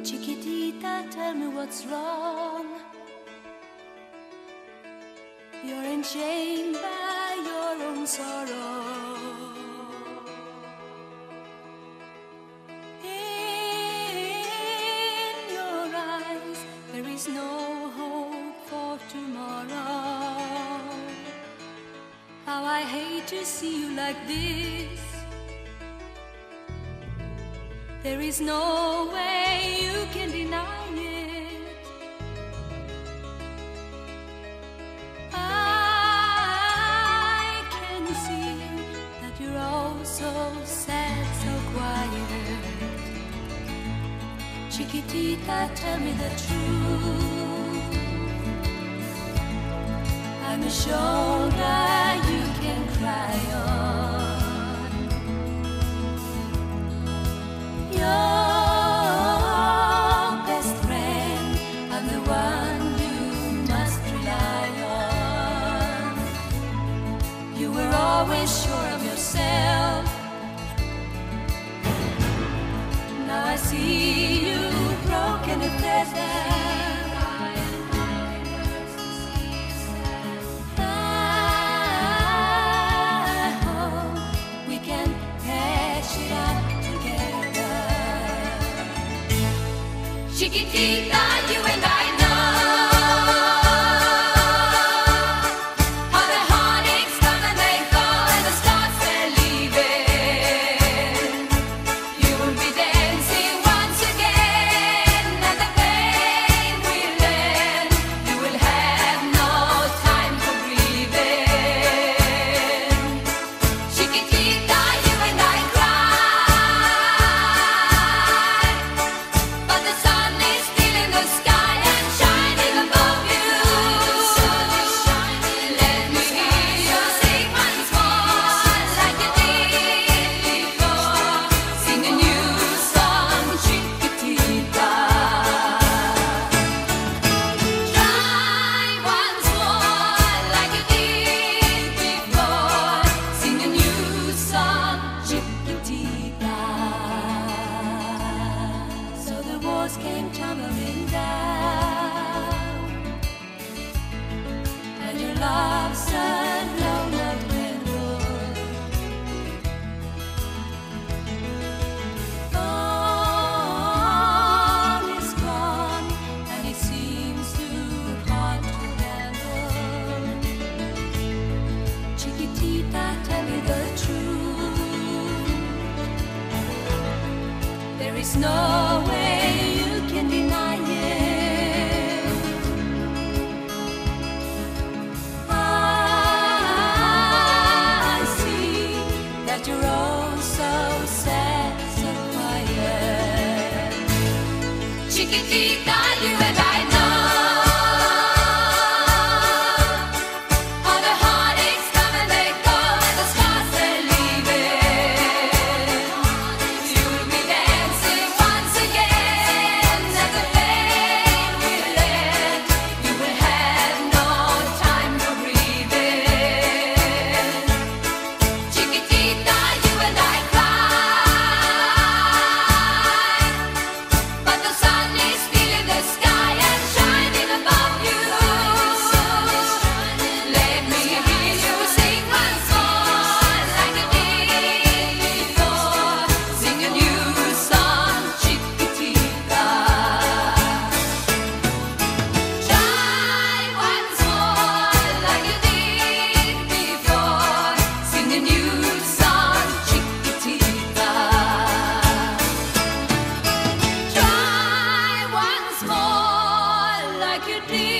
Chiquitita, tell me what's wrong. You're enchained by your own sorrow. In your eyes, there is no hope for tomorrow. How I hate to see you like this. There is no way you can deny it. I can see that you're all so sad, so quiet. Chiquitita, tell me the truth. I'm a shoulder you can cry on. Your best friend, I'm the one you must rely on. You were always sure of yourself. Now I see you broken and feathered. Chiquitita, you and I know how the heartaches come and they go and the stars they're leaving. You will be dancing once again and the pain will end. You will have no time for grieving. Chiquitita, you and I cry, but the sun is still in the sky and shining above you. Let me hear you sing once more like you did before. Sing a new song, Chiquitita. Try once more like you did before. Sing a new song, Chiquitita. So the walls came tumbling down, and your love turned blown up candle. All is gone, and it seems too hard to handle. Chiquitita, tell me the truth. There is no way you can deny it. I see that you're all so sad, so quiet. Chiquitita, you and I know how the heartaches come and they go and the stars they're leaving. You'll be dancing once again and the pain will end. You will have no time for grieving. Chiquitita, you and I cry, but the sun is still in the sky and shining above you. Let me hear you sing once more like you did before. Sing a new song, Chiquitita. Try once more like you did before. Sing a new song, Chiquitita. Try once more like you did